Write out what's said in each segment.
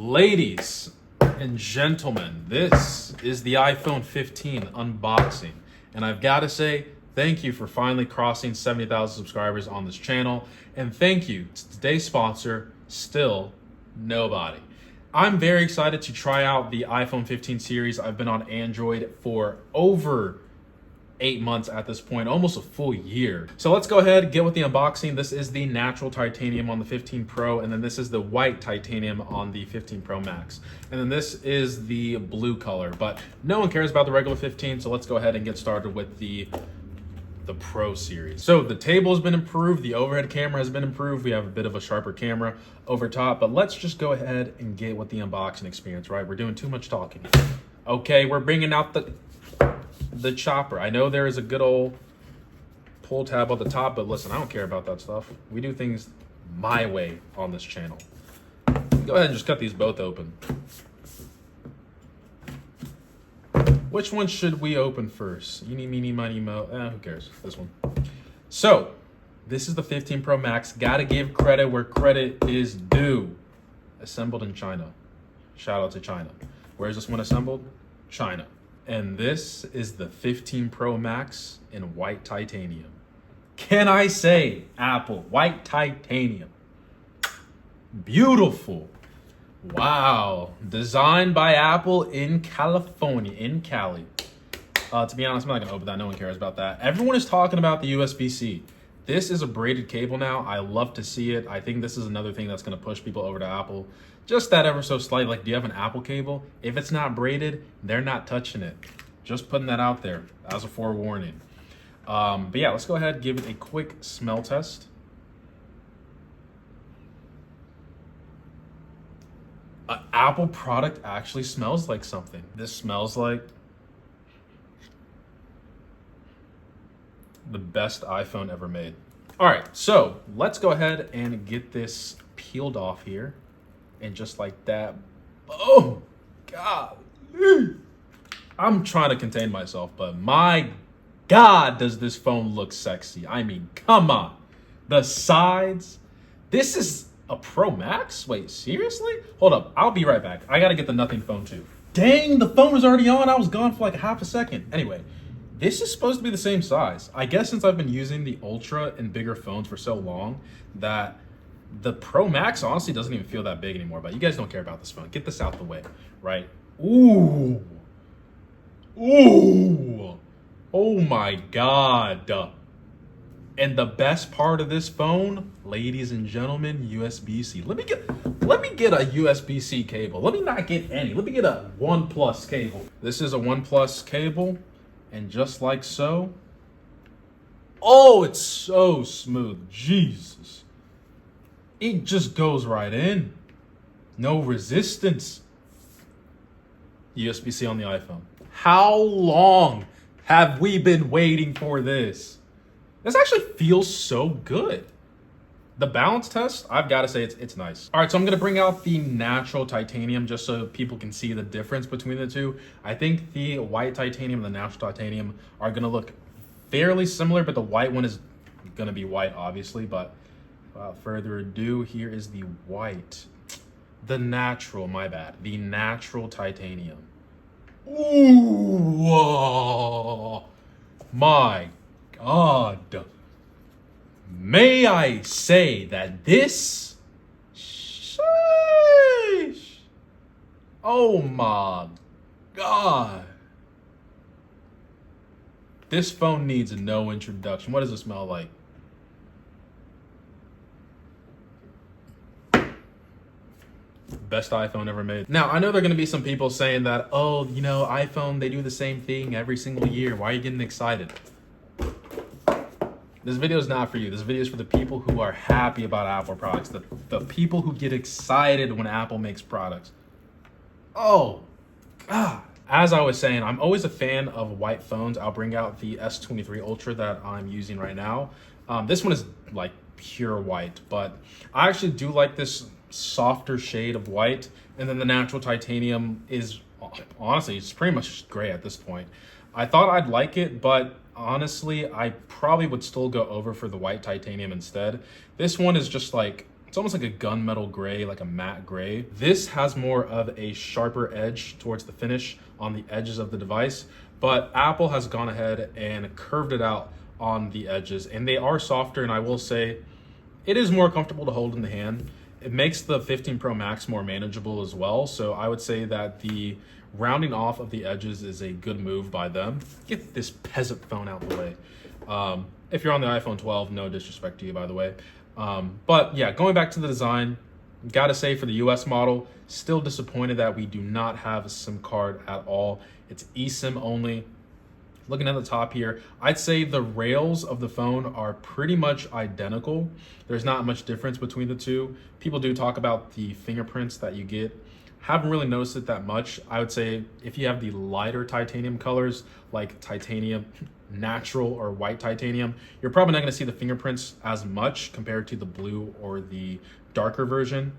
Ladies and gentlemen, this is the iPhone 15 unboxing. And I've got to say, thank you for finally crossing 70,000 subscribers on this channel. And thank you to today's sponsor, Still Nobody. I'm very excited to try out the iPhone 15 series. I've been on Android for over 8 months at this point, almost a full year. So let's go ahead and get with the unboxing. This is the natural titanium on the 15 Pro, and then this is the white titanium on the 15 Pro Max. And then this is the blue color, but no one cares about the regular 15, so let's go ahead and get started with the Pro series. So the table has been improved, the overhead camera has been improved, we have a bit of a sharper camera over top, but let's just go ahead and get with the unboxing experience, right? We're doing too much talking. Okay, we're bringing out the chopper. I know there is a good old pull tab on the top, but listen, I don't care about that stuff. We do things my way on this channel. Go ahead and just cut these both open. Which one should we open first? Eeny, meeny, miny, mo. Who cares? This one. So, this is the 15 Pro Max. Gotta give credit where credit is due. Assembled in China. Shout out to China. Where's this one assembled? China. And this is the 15 Pro Max in white titanium. Can I say, Apple, white titanium? Beautiful. Wow. Designed by Apple in California, in Cali. To be honest, I'm not going to open that. No one cares about that. Everyone is talking about the USB-C. This is a braided cable now. I love to see it. I think this is another thing that's going to push people over to Apple. Just that ever so slight. Like, do you have an Apple cable? If it's not braided, they're not touching it. Just putting that out there as a forewarning. But yeah, let's go ahead and give it a quick smell test. An Apple product actually smells like something. This smells like the best iPhone ever made. All right, so let's go ahead and get this peeled off here. And just like that, oh, God. I'm trying to contain myself, but my God, does this phone look sexy. I mean, come on. The sides. This is a Pro Max? Wait, seriously? Hold up, I'll be right back. I gotta get the Nothing phone too. Dang, the phone was already on. I was gone for like half a second. Anyway, this is supposed to be the same size. I guess since I've been using the Ultra and bigger phones for so long that the Pro Max honestly doesn't even feel that big anymore, but you guys don't care about this phone. Get this out the way, right? Ooh. Ooh. Oh my God. And the best part of this phone, ladies and gentlemen, USB-C. Let me get a USB-C cable. Let me not get any. Let me get a OnePlus cable. This is a OnePlus cable, and just like so. Oh, it's so smooth. Jesus. It just goes right in. No resistance. USB-C on the iPhone. How long have we been waiting for this? This actually feels so good. The balance test, I've got to say it's nice. All right, so I'm going to bring out the natural titanium just so people can see the difference between the two. I think the white titanium and the natural titanium are going to look fairly similar, but the white one is going to be white, obviously. But without further ado, here is the white. The natural, my bad. The natural titanium. Ooh, whoa, my God. May I say that this, sheesh, oh my God. This phone needs no introduction. What does it smell like? Best iPhone ever made. Now, I know there are going to be some people saying that, oh, you know, iPhone, they do the same thing every single year. Why are you getting excited? This video is not for you. This video is for the people who are happy about Apple products. The people who get excited when Apple makes products. Oh, God. As I was saying, I'm always a fan of white phones. I'll bring out the S23 Ultra that I'm using right now. This one is like pure white, but I actually do like this softer shade of white. And then the natural titanium is, honestly, it's pretty much gray at this point. I thought I'd like it, but honestly, I probably would still go over for the white titanium instead. This one is just like It's almost like a gunmetal gray, like a matte gray. This has more of a sharper edge towards the finish on the edges of the device, but Apple has gone ahead and curved it out on the edges, and they are softer, and I will say it is more comfortable to hold in the hand. It makes the 15 Pro Max more manageable as well, so I would say that the rounding off of the edges is a good move by them. Get this peasant phone out of the way. If you're on the iPhone 12, no disrespect to you, by the way. But yeah, going back to the design, gotta say for the US model, still disappointed that we do not have a SIM card at all. It's eSIM only. Looking at the top here, I'd say the rails of the phone are pretty much identical. There's not much difference between the two. People do talk about the fingerprints that you get. Haven't really noticed it that much. I would say if you have the lighter titanium colors, like titanium, natural or white titanium, you're probably not going to see the fingerprints as much compared to the blue or the darker version.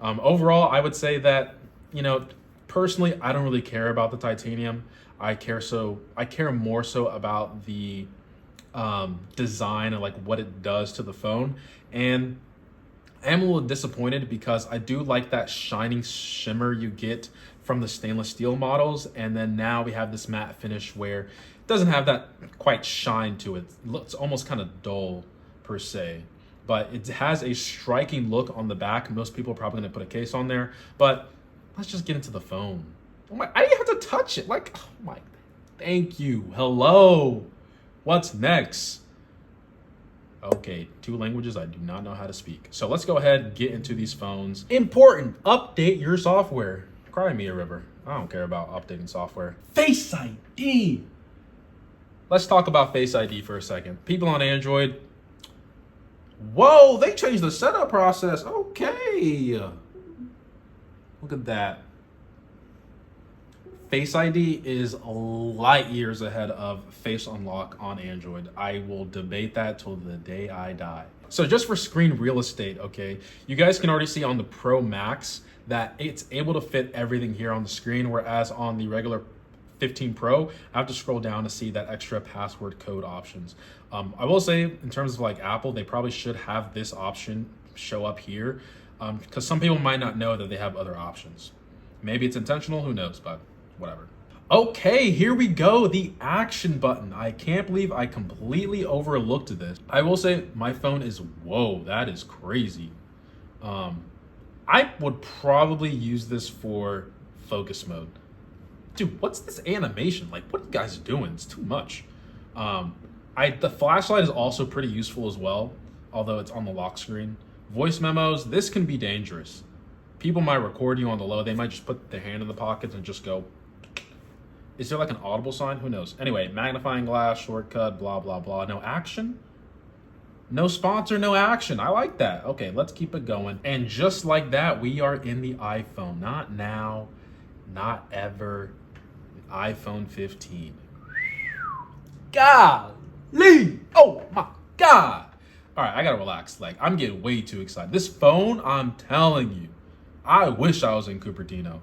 Overall, I would say that, you know, personally, I don't really care about the titanium. I care more so about the design and like what it does to the phone. And I am a little disappointed because I do like that shining shimmer you get from the stainless steel models, and then now we have this matte finish where it doesn't have that quite shine to it. It looks almost kind of dull per se, but it has a striking look on the back. Most people are probably going to put a case on there, but let's just get into the phone. Oh my, I didn't have to touch it. Like, oh my, thank you. Hello. What's next? Okay, 2 languages I do not know how to speak. So let's go ahead and get into these phones. Important, update your software. Cry me a river. I don't care about updating software. Face ID. Let's talk about Face ID for a second. People on Android, whoa, they changed the setup process. Okay. Look at that. Face ID is light years ahead of Face Unlock on Android. I will debate that till the day I die. So just for screen real estate, okay, you guys can already see on the Pro Max that it's able to fit everything here on the screen, whereas on the regular 15 Pro, I have to scroll down to see that extra password code options. I will say in terms of like Apple, they probably should have this option show up here because some people might not know that they have other options. Maybe it's intentional, who knows, but whatever. Okay, here we go, the action button. I can't believe I completely overlooked this. I will say my phone is, whoa, that is crazy. I would probably use this for focus mode. Dude, what's this animation? Like, what are you guys doing? It's too much. The flashlight is also pretty useful as well, although it's on the lock screen. Voice memos, this can be dangerous. People might record you on the low. They might just put their hand in the pockets and just go. Is there like an audible sign? Who knows? Anyway, magnifying glass, shortcut, blah, blah, blah. No action? No sponsor, no action. I like that. Okay, let's keep it going. And just like that, we are in the iPhone. Not now, not ever. iPhone 15. Golly! Oh my God! All right, I gotta relax. Like, I'm getting way too excited. This phone, I'm telling you, I wish I was in Cupertino.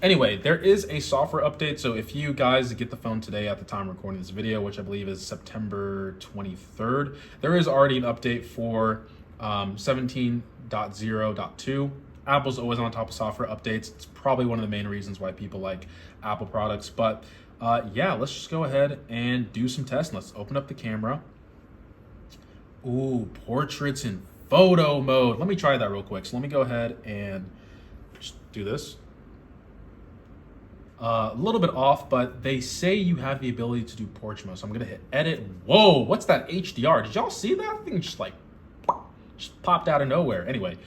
Anyway, there is a software update. So if you guys get the phone today at the time of recording this video, which I believe is September 23rd, there is already an update for 17.0.2. Apple's always on top of software updates. It's probably one of the main reasons why people like Apple products. But yeah, let's just go ahead and do some testing. Let's open up the camera. Ooh, portraits in photo mode. Let me try that real quick. So let me go ahead and just do this. A little bit off, but they say you have the ability to do portrait mode. So I'm gonna hit edit. Whoa, what's that HDR? Did y'all see that thing? Just popped out of nowhere. Anyway,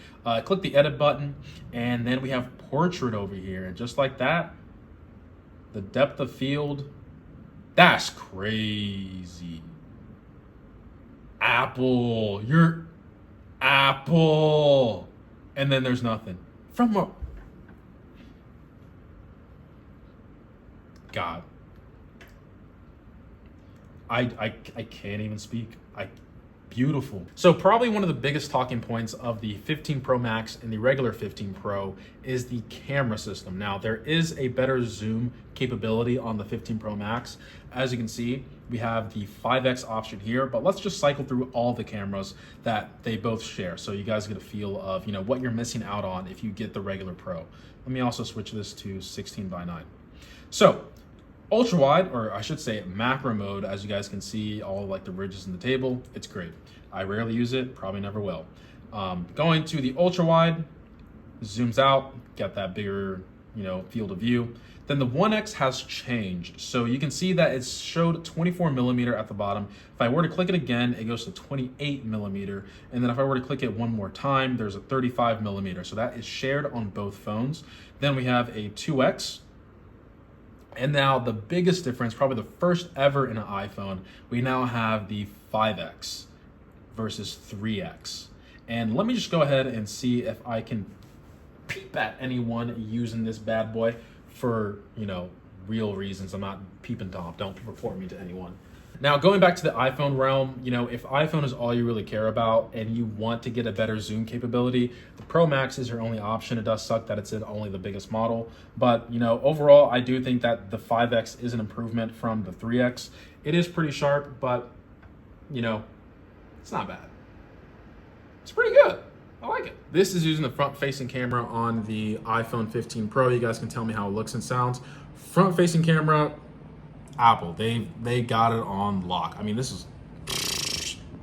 click the edit button, and then we have portrait over here. And just like that, the depth of field, that's crazy. Apple, you're Apple. And then there's nothing. From a God, I can't even speak. beautiful. So probably one of the biggest talking points of the 15 Pro Max and the regular 15 Pro is the camera system. Now there is a better zoom capability on the 15 Pro Max. As you can see, we have the 5X option here, but let's just cycle through all the cameras that they both share so you guys get a feel of, you know, what you're missing out on if you get the regular Pro. Let me also switch this to 16:9. So ultra wide, or I should say macro mode, as you guys can see all like the ridges in the table, it's great. I rarely use it, probably never will. Going to the ultra wide, zooms out, got that bigger, you know, field of view. Then the 1X has changed. So you can see that it showed 24 millimeter at the bottom. If I were to click it again, it goes to 28 millimeter. And then if I were to click it one more time, there's a 35 millimeter. So that is shared on both phones. Then we have a 2X. And now the biggest difference, probably the first ever in an iPhone, we now have the 5X versus 3X. And let me just go ahead and see if I can peep at anyone using this bad boy for, you know, real reasons. I'm not peeping Tom, don't report me to anyone. Now, going back to the iPhone realm, you know, if iPhone is all you really care about and you want to get a better zoom capability, the Pro Max is your only option. It does suck that it's in only the biggest model, but, you know, overall, I do think that the 5X is an improvement from the 3X. It is pretty sharp, but, you know, it's not bad. It's pretty good. I like it. This is using the front-facing camera on the iPhone 15 Pro. You guys can tell me how it looks and sounds. Front-facing camera, Apple, they got it on lock. I mean, this is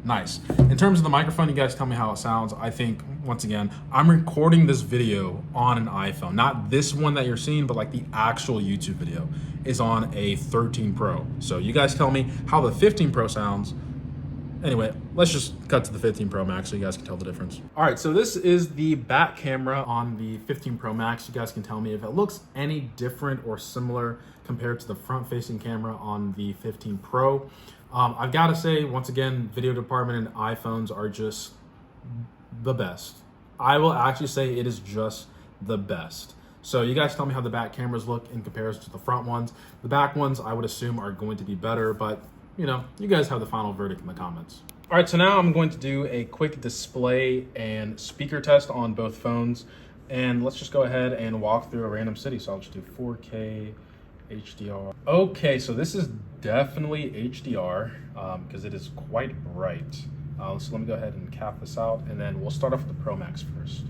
nice. In terms of the microphone, you guys tell me how it sounds. I think, once again, I'm recording this video on an iPhone. Not this one that you're seeing, but like the actual YouTube video is on a 13 Pro. So you guys tell me how the 15 Pro sounds. Anyway, let's just cut to the 15 Pro Max so you guys can tell the difference. All right, so this is the back camera on the 15 Pro Max. You guys can tell me if it looks any different or similar compared to the front-facing camera on the 15 Pro. I've got to say, once again, video department and iPhones are just the best. I will actually say it is just the best. So you guys tell me how the back cameras look in comparison to the front ones. The back ones, I would assume, are going to be better, but you know, you guys have the final verdict in the comments. All right, so now I'm going to do a quick display and speaker test on both phones. And let's just go ahead and walk through a random city. So I'll just do 4K HDR. Okay, so this is definitely HDR because it is quite bright. So let me go ahead and cap this out, and then we'll start off with the Pro Max first.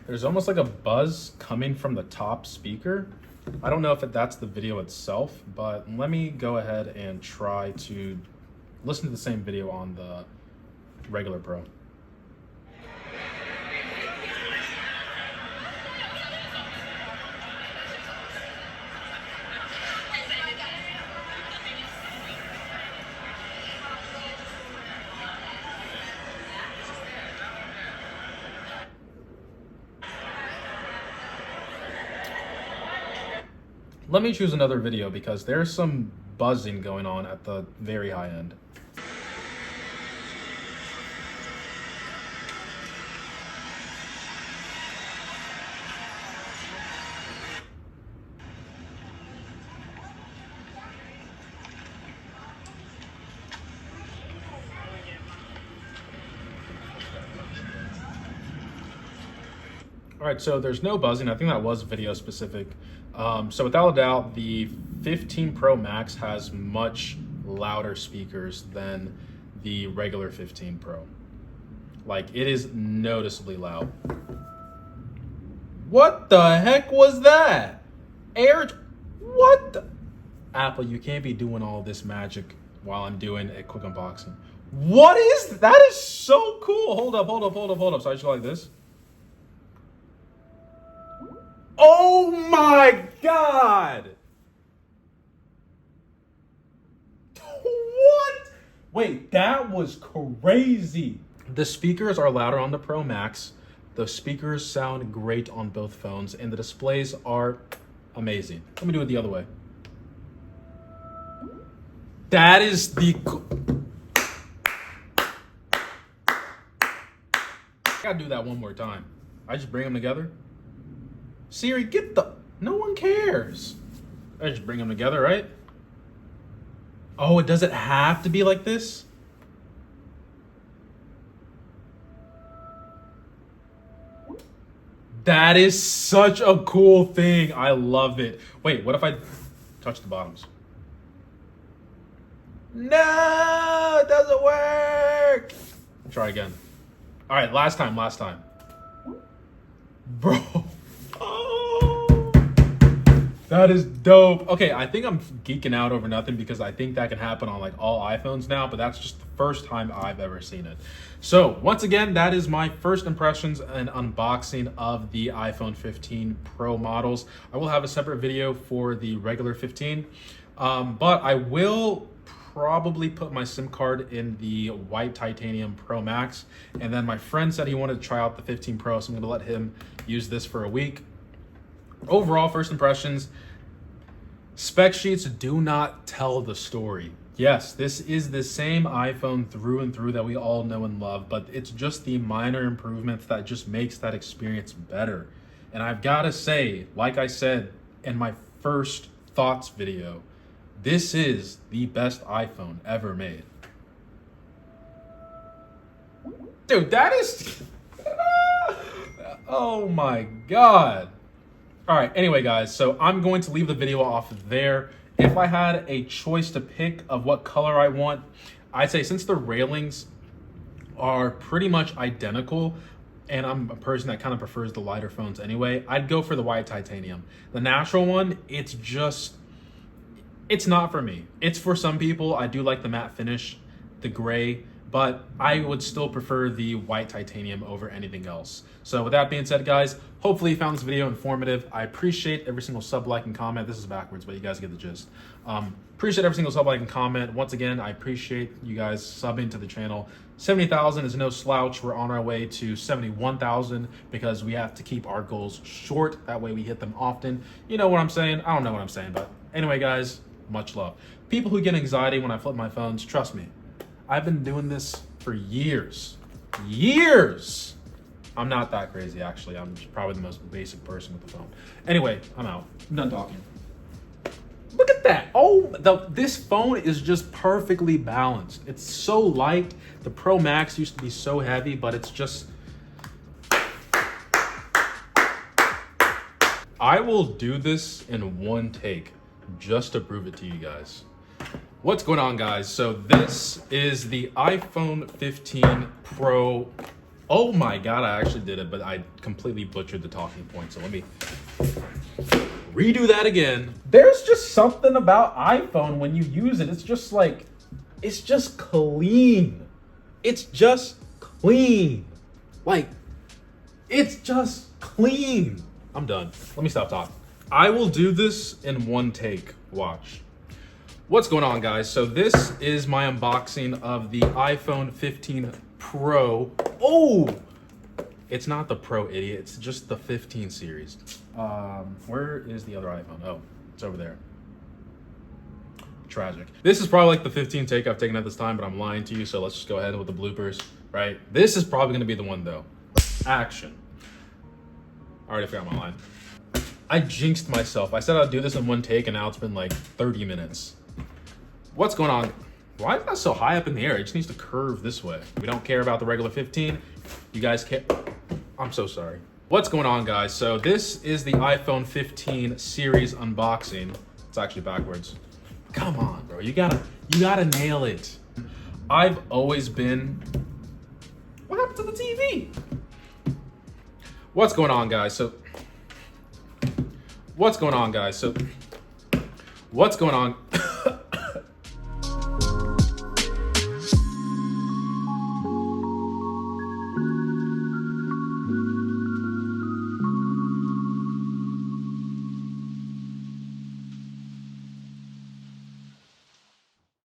There's almost like a buzz coming from the top speaker. I don't know if that's the video itself, but let me go ahead and try to listen to the same video on the regular Pro. Let me choose another video because there's some buzzing going on at the very high end. All right, so there's no buzzing. I think that was video specific. So without a doubt, the 15 Pro Max has much louder speakers than the regular 15 Pro. Like, it is noticeably loud. What the heck was that? What the? Apple, you can't be doing all this magic while I'm doing a quick unboxing. What is that? Is so cool. Hold up. So I just go like this. Oh my God. What? Wait, that was crazy. The speakers are louder on the Pro Max. The speakers sound great on both phones, and the displays are amazing. Let me do it the other way. That is the... I gotta do that one more time. I just bring them together. Siri, get the... No one cares. I just bring them together, right? Oh, does it have to be like this? That is such a cool thing. I love it. Wait, what if I touch the bottoms? No, it doesn't work. Try again. All right, last time. Bro. Oh, that is dope. Okay, I think I'm geeking out over nothing because I think that can happen on like all iPhones now, but that's just the first time I've ever seen it. So once again, that is my first impressions and unboxing of the iPhone 15 Pro models. I will have a separate video for the regular 15, but I will probably put my SIM card in the white titanium Pro Max. And then my friend said he wanted to try out the 15 Pro, so I'm gonna let him use this for a week. Overall, first impressions, spec sheets do not tell the story. Yes, this is the same iPhone through and through that we all know and love, but it's just the minor improvements that just makes that experience better. And I've gotta say, like I said in my first thoughts video, this is the best iPhone ever made. Dude, that is... Oh my God. All right, anyway, guys, so I'm going to leave the video off there. If I had a choice to pick of what color I want, I'd say since the railings are pretty much identical, and I'm a person that kind of prefers the lighter phones anyway, I'd go for the white titanium. The natural one, it's not for me. It's for some people. I do like the matte finish, the gray, but I would still prefer the white titanium over anything else. So with that being said, guys, hopefully you found this video informative. I appreciate every single sub, like, and comment. This is backwards, but you guys get the gist. Appreciate every single sub, like, and comment. Once again, I appreciate you guys subbing to the channel. 70,000 is no slouch. We're on our way to 71,000 because we have to keep our goals short. That way we hit them often. You know what I'm saying? I don't know what I'm saying, but anyway, guys, much love. People who get anxiety when I flip my phones, trust me, I've been doing this for years. I'm not that crazy, actually. I'm probably the most basic person with the phone. Anyway, I'm out. I'm done talking. Look at that. Oh, this phone is just perfectly balanced. It's so light. The Pro Max used to be so heavy, but it's just... I will do this in one take just to prove it to you guys. What's going on, guys? So this is the iPhone 15 Pro. Oh my God, I actually did it, but I completely butchered the talking point. So let me redo that again. There's just something about iPhone when you use it. It's just like, it's just clean. It's just clean. Like, it's just clean. I'm done. Let me stop talking. I will do this in one take. Watch. What's going on, guys? So this is my unboxing of the iPhone 15 Pro. Oh, it's not the Pro, idiot. It's just the 15 series. Where is the other iPhone? Oh, it's over there. Tragic. This is probably like the 15 take I've taken at this time, but I'm lying to you. So let's just go ahead with the bloopers, right? This is probably going to be the one though. Action. I already forgot my line. I jinxed myself. I said I'd do this in one take, and now it's been like 30 minutes. What's going on? Why is that so high up in the air? It just needs to curve this way. We don't care about the regular 15. You guys care. I'm so sorry. What's going on, guys? So this is the iPhone 15 series unboxing. It's actually backwards. Come on, bro. You gotta nail it. I've always been... What happened to the TV? What's going on, guys? So what's going on, guys? So what's going on?